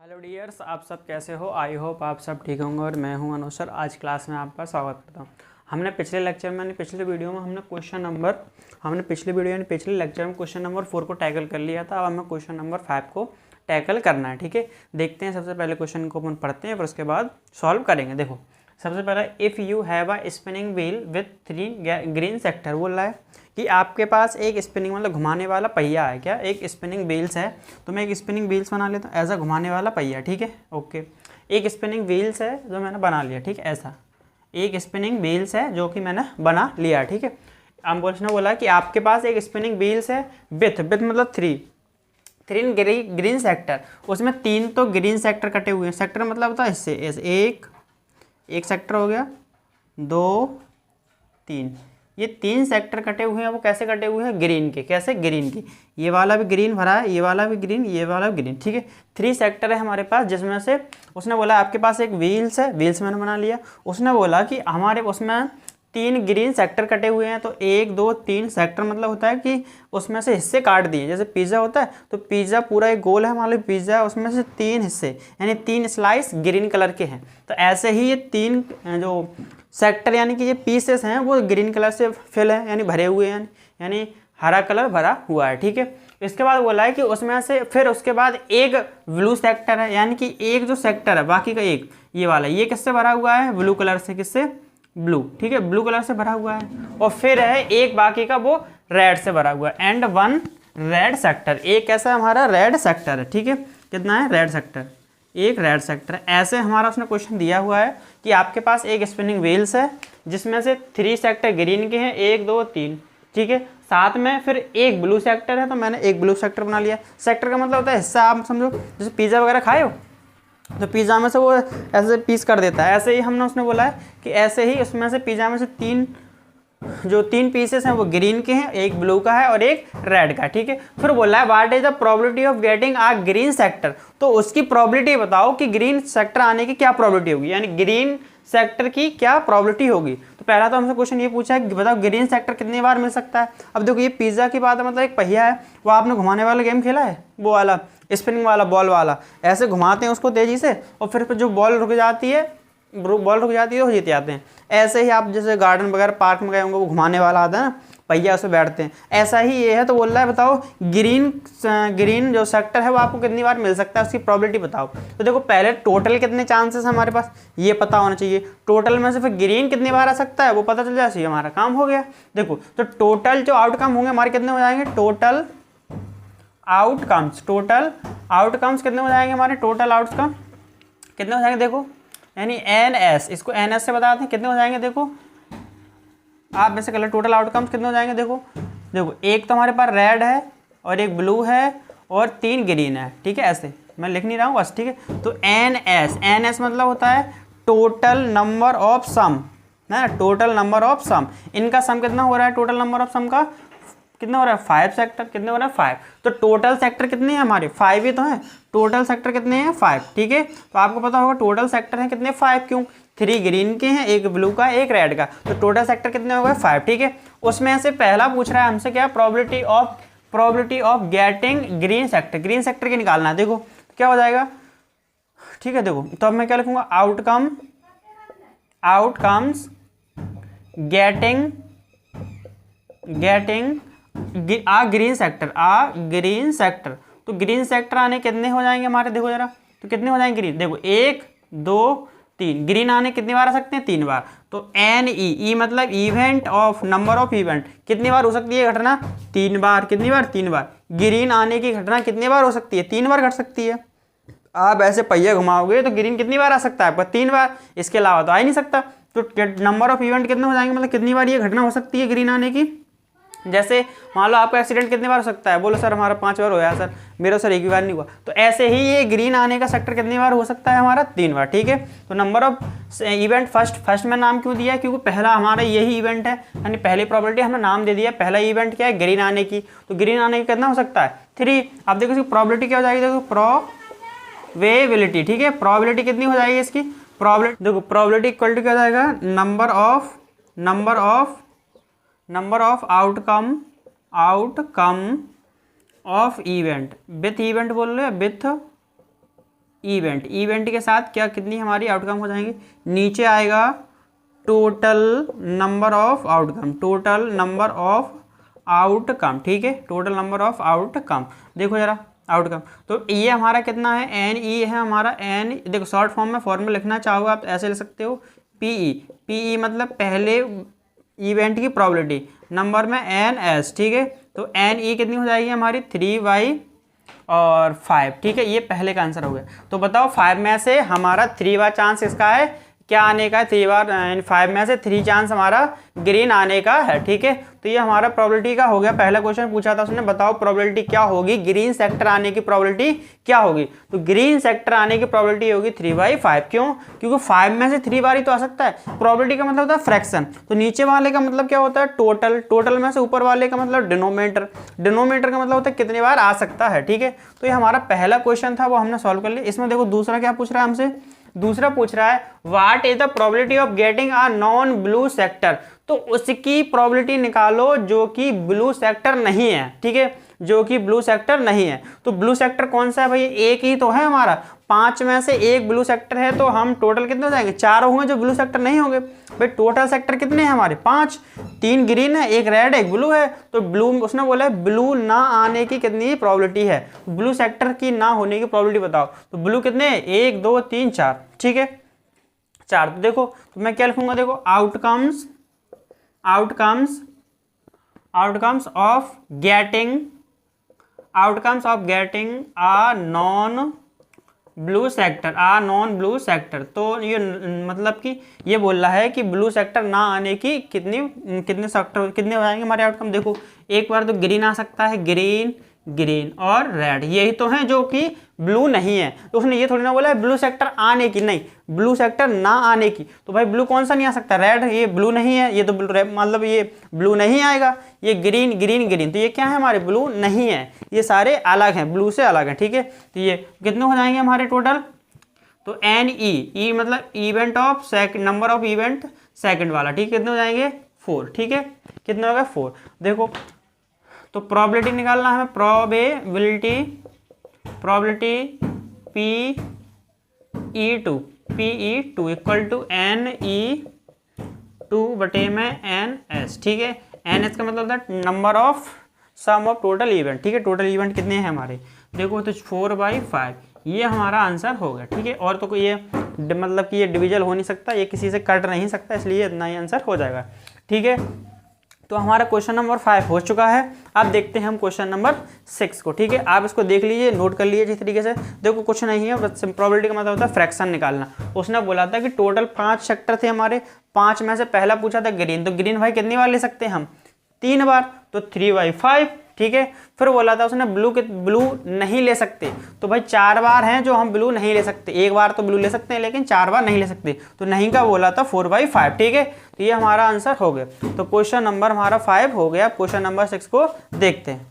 Hello dears, आप सब कैसे हो। आई होप आप सब ठीक होंगे और मैं हूं अनुसर। आज क्लास में आपका स्वागत करता हूं। हमने पिछले लेक्चर में पिछले वीडियो में हमने पिछले लेक्चर में क्वेश्चन नंबर 4 को टैकल कर लिया था। अब हमें क्वेश्चन नंबर 5 को टैकल करना है। ठीक है, देखते हैं। सबसे पहले क्वेश्चन को अपन पढ़ते हैं, फिर उसके बाद सॉल्व करेंगे। देखो, सबसे पहले if you have a spinning wheel with 3 green sector, बोल रहा है कि आपके पास एक स्पिनिंग मतलब घुमाने वाला पहिया है। क्या, एक स्पिनिंग व्हील्स है। तो मैं एक स्पिनिंग व्हील्स बना लेता हूँ, ऐसा घुमाने वाला पहिया। ठीक है, ओके। एक स्पिनिंग व्हील्स है जो मैंने बना लिया। ठीक है, ऐसा एक स्पिनिंग व्हील्स है जो कि मैंने बना लिया। ठीक है, अब क्वेश्चन बोला कि आपके पास एक स्पिनिंग व्हील्स है विथ मतलब थ्री ग्रीन सेक्टर। उसमें 3 तो ग्रीन सेक्टर कटे हुए हैं। सेक्टर मतलब होता है हिस्से। एक सेक्टर हो गया, 2, 3। ये 3 सेक्टर कटे हुए हैं। वो कैसे कटे हुए हैं? ग्रीन के। कैसे? ग्रीन के। ये वाला भी ग्रीन भरा है, ये वाला भी ग्रीन, ये वाला भी ग्रीन। ठीक है, 3 सेक्टर है हमारे पास, जिसमें से उसने बोला आपके पास एक व्हील्स है। व्हील्स मैंने बना लिया। उसने बोला कि हमारे उसमें 3 ग्रीन सेक्टर कटे हुए हैं। तो 1, 2, 3 सेक्टर मतलब होता है कि उसमें से हिस्से काट दिए। जैसे पिज़्ज़ा होता है तो पिज़्ज़ा पूरा एक गोल है, मान लो पिज़्ज़ा है, उसमें से 3 हिस्से यानी 3 स्लाइस ग्रीन कलर के हैं। तो ऐसे ही ये 3 जो सेक्टर यानी कि ये पीसेस हैं वो ग्रीन कलर से फिल है, यानी भरे हुए हैं, यानी हरा कलर भरा हुआ है। ठीक है, इसके बाद बोला है कि उसमें से फिर उसके बाद एक ब्लू सेक्टर है, यानी कि एक जो सेक्टर है बाकी का एक ये वाला, ये किससे भरा हुआ है? ब्लू कलर से। किससे? ब्लू। ठीक है, ब्लू कलर से भरा हुआ है। और फिर है एक बाकी का वो रेड से भरा हुआ है। एंड 1 रेड सेक्टर, एक कैसा हमारा रेड सेक्टर है। ठीक है, कितना है? रेड सेक्टर, एक रेड सेक्टर। ऐसे हमारा उसने क्वेश्चन दिया हुआ है कि आपके पास एक स्पिनिंग व्हील्स है जिसमें से 3 सेक्टर ग्रीन के हैं, 1, 2, 3। ठीक है, साथ में फिर एक ब्लू सेक्टर है, तो मैंने एक ब्लू सेक्टर बना लिया। सेक्टर का मतलब होता है हिस्सा। आप समझो जैसे पिज़्ज़ा वगैरह खाए हो तो पिज़्ज़ा में से वो ऐसे पीस कर देता है। ऐसे ही हमने उसने बोला है कि ऐसे ही उसमें से पिज़्ज़ा में से 3 पीसेस हैं वो ग्रीन के हैं, एक ब्लू का है और एक रेड का। ठीक है, फिर बोला है what is the probability of getting a green sector. तो उसकी प्रोबेबिलिटी बताओ कि ग्रीन सेक्टर आने की क्या प्रोबेबिलिटी होगी, यानी ग्रीन सेक्टर की क्या प्रोबेबिलिटी होगी। तो पहला तो हमसे क्वेश्चन ये पूछा है कि बताओ ग्रीन सेक्टर कितनी बार मिल सकता है। अब देखो, ये पिज़्ज़ा की बात है, मतलब एक पहिया है। वो आपने घुमाने वाला गेम खेला है, वो वाला स्पिनिंग वाला बॉल वाला, ऐसे घुमाते हैं उसको तेजी से और फिर जो बॉल रुक जाती है तो वो जीत जाते हैं। ऐसे ही आप जैसे गार्डन वगैरह पार्क में गए होंगे, वो घुमाने वाला आता है ना पहिया, उसमें बैठते हैं। ऐसा ही ये है। तो बोल रहा है बताओ ग्रीन जो सेक्टर है वो आपको कितनी बार मिल सकता है, उसकी प्रोबेबिलिटी बताओ। तो देखो, पहले टोटल कितने चांसेस हमारे पास ये पता होना चाहिए। टोटल में से फिर ग्रीन कितनी बार आ सकता है वो पता चल जाए, हमारा काम हो गया। देखो, तो टोटल जो आउटकम होंगे हमारे कितने हो जाएंगे? टोटल आउटकम्स कितने हो जाएंगे हमारे? टोटल आउटकम कितने हो जाएंगे? देखो, यानी NS, इसको NS से बताते हैं कितने हो जाएंगे। देखो आप वैसे कलर टोटल आउटकम्स कितने हो जाएंगे। देखो एक तो हमारे पास रेड है और एक ब्लू है और 3 ग्रीन है। ठीक है, ऐसे मैं लिख नहीं रहा हूँ बस। ठीक है, तो NS मतलब होता है टोटल नंबर ऑफ सम, है ना, टोटल नंबर ऑफ सम। इनका सम कितना हो रहा है? टोटल नंबर ऑफ सम का कितना हो रहा है? 5 सेक्टर। कितने हो रहा है? 5। तो टोटल सेक्टर कितने हैं हमारे? 5 ही तो हैं। टोटल सेक्टर कितने हैं? 5। ठीक है, तो आपको पता होगा टोटल सेक्टर हैं कितने? 5। क्यों? 3 ग्रीन के हैं, एक ब्लू का, एक रेड का। तो टोटल सेक्टर कितने हो गए? 5। ठीक है, उसमें से पहला पूछ रहा है हमसे क्या? Probability of getting green sector. Green sector की निकालना है। देखो क्या हो जाएगा। ठीक है, देखो तो अब मैं क्या लिखूंगा? Outcomes getting green sector. तो ग्रीन सेक्टर आने कितने हो जाएंगे हमारे? देखो जरा, तो कितने हो जाएंगे ग्रीन? देखो 1, 2, 3 ग्रीन आने कितनी बार आ सकते हैं? 3 बार। तो NE मतलब event of number of event, कितनी बार हो सकती है घटना? 3 बार। कितनी बार? 3 बार। ग्रीन आने की घटना कितनी बार हो सकती है? 3 बार घट सकती है। आप ऐसे पहिया घुमाओगे तो ग्रीन कितनी बार आ सकता है आपका? 3 बार। इसके अलावा तो आ ही नहीं सकता। तो नंबर ऑफ इवेंट कितने हो जाएंगे, मतलब कितनी बार ये घटना हो सकती है ग्रीन आने की। जैसे मान लो आपका एक्सीडेंट कितनी बार हो सकता है? बोलो सर हमारा 5 बार होया सर, मेरा सर 1 बार नहीं हुआ। तो ऐसे ही ये ग्रीन आने का सेक्टर कितनी बार हो सकता है हमारा? 3 बार। ठीक है, तो नंबर ऑफ इवेंट फर्स्ट में नाम क्यों दिया है? क्योंकि पहला हमारा यही इवेंट है, यानी पहली प्रोबेबिलिटी हमने नाम दे दिया। पहला इवेंट क्या है? ग्रीन आने की। तो ग्रीन आने की कितना हो सकता है? 3। अब देखो इसकी प्रोबेबिलिटी क्या हो जाएगी? देखो प्रोबेबिलिटी। ठीक है, प्रोबेबिलिटी कितनी हो जाएगी इसकी? प्रोबेबिलिटी देखो, प्रोबेबिलिटी इक्वल टू क्या हो जाएगा? Number of outcome of event with event बोल रहे हैं, विथ इवेंट के साथ क्या कितनी हमारी आउटकम हो जाएंगी, नीचे आएगा टोटल नंबर ऑफ आउटकम, ठीक है, टोटल नंबर ऑफ आउटकम। देखो जरा आउटकम, तो ये हमारा कितना है, एन ई है हमारा, एन, देखो शॉर्ट फॉर्म में फॉर्मूला लिखना चाहो आप ऐसे लिख सकते हो, पीई मतलब पहले इवेंट की प्रोबेबिलिटी, नंबर में एन एस, ठीक है, तो एन ई कितनी हो जाएगी हमारी 3y और 5, ठीक है, ये पहले का आंसर हो गया। तो बताओ 5 में से हमारा 3 बार चांस इसका है क्या आने का है, 3 बार, 5 में से 3 चांस हमारा ग्रीन आने का है, ठीक है। तो ये हमारा प्रोबेबिलिटी का हो गया। पहला क्वेश्चन पूछा था उसने, बताओ प्रोबेबिलिटी क्या होगी, ग्रीन सेक्टर आने की प्रोबेबिलिटी क्या होगी, तो ग्रीन सेक्टर आने की प्रोबेबिलिटी होगी 3/5। क्यों, क्योंकि 5 में से 3 बार ही तो आ सकता है। प्रोबेबिलिटी का मतलब होता है फ्रैक्शन, तो नीचे वाले का मतलब क्या होता है, टोटल में से ऊपर वाले का मतलब डिनोमिनेटर का मतलब होता है कितनी बार आ सकता है, ठीक है। तो ये हमारा पहला क्वेश्चन था, वो हमने सॉल्व कर लिया। इसमें देखो दूसरा क्या पूछ रहा है हमसे, दूसरा पूछ रहा है what is the probability of getting a non blue sector, तो उसकी प्रोबेबिलिटी निकालो जो कि ब्लू सेक्टर नहीं है, ठीक है, जो कि ब्लू सेक्टर नहीं है। तो ब्लू सेक्टर कौन सा है भाई, एक ही तो है हमारा, 5 में से एक ब्लू सेक्टर है, तो हम टोटल कितने हो जाएंगे, 4 होंगे जो ब्लू सेक्टर नहीं होंगे। भाई टोटल सेक्टर कितने हैं हमारे, 5, 3 ग्रीन है, एक रेड, एक ब्लू है, तो ब्लू उसने बोला है ब्लू ना आने की कितनी प्रोबेबिलिटी है, ब्लू सेक्टर की ना होने की प्रोबेबिलिटी बताओ। तो ब्लू कितने, 1 2 3 4, ठीक है, 4। तो देखो, तो मैं क्या लिखूंगा, देखो outcomes of getting a non blue sector, तो ये मतलब कि ये बोल रहा है कि ब्लू सेक्टर ना आने की कितने हो जाएंगे हमारे आउटकम। देखो एक बार तो ग्रीन आ सकता है, ग्रीन और रेड, यही तो है जो कि ब्लू नहीं है। तो उसने ये थोड़ी ना बोला है ब्लू सेक्टर आने की, नहीं, ब्लू सेक्टर ना आने की। तो भाई ब्लू कौन सा नहीं आ सकता, रेड, ये ब्लू नहीं है, ये तो मतलब ये ब्लू नहीं आएगा, ये ग्रीन, तो ये क्या है हमारे, ब्लू नहीं है, ये सारे अलग हैं, ब्लू से अलग हैं, ठीक है। तो ये कितने हो जाएंगे हमारे टोटल, तो एन ई मतलब event of second, number of event second वाला, ठीक है, कितने हो जाएंगे 4, ठीक है, कितने हो गए 4। देखो तो प्रोबेबिलिटी निकालना है, probability PE2 equal to NE2 बटे में NS, ठीक है। NS का मतलब होता है number of sum of total event, ठीक है, टोटल इवेंट कितने हैं हमारे, देखो तो 4/5, ये हमारा आंसर हो गया, ठीक है। और तो कोई ये मतलब कि ये डिविजन हो नहीं सकता, ये किसी से कट नहीं सकता, इसलिए इतना ही आंसर हो जाएगा, ठीक है। तो हमारा क्वेश्चन नंबर 5 हो चुका है। अब देखते हैं हम क्वेश्चन नंबर 6 को, ठीक है। आप इसको देख लीजिए, नोट कर लीजिए इस तरीके से। देखो कुछ नहीं है, बस प्रोबेबिलिटी का मतलब होता है फ्रैक्शन निकालना। उसने बोला था कि टोटल 5 सेक्टर थे हमारे, 5 में से पहला पूछा था ग्रीन, तो ग्रीन भाई कितनी बार ले सकते हैं हम, 3 बार, तो 3/5, ठीक है। फिर बोला था उसने ब्लू नहीं ले सकते, तो भाई 4 बार हैं जो हम ब्लू नहीं ले सकते, 1 बार तो ब्लू ले सकते हैं लेकिन 4 बार नहीं ले सकते, तो नहीं का बोला था 4/5, ठीक है। तो ये हमारा आंसर हो गया। तो क्वेश्चन नंबर हमारा 5 हो गया। क्वेश्चन नंबर 6 को देखते हैं।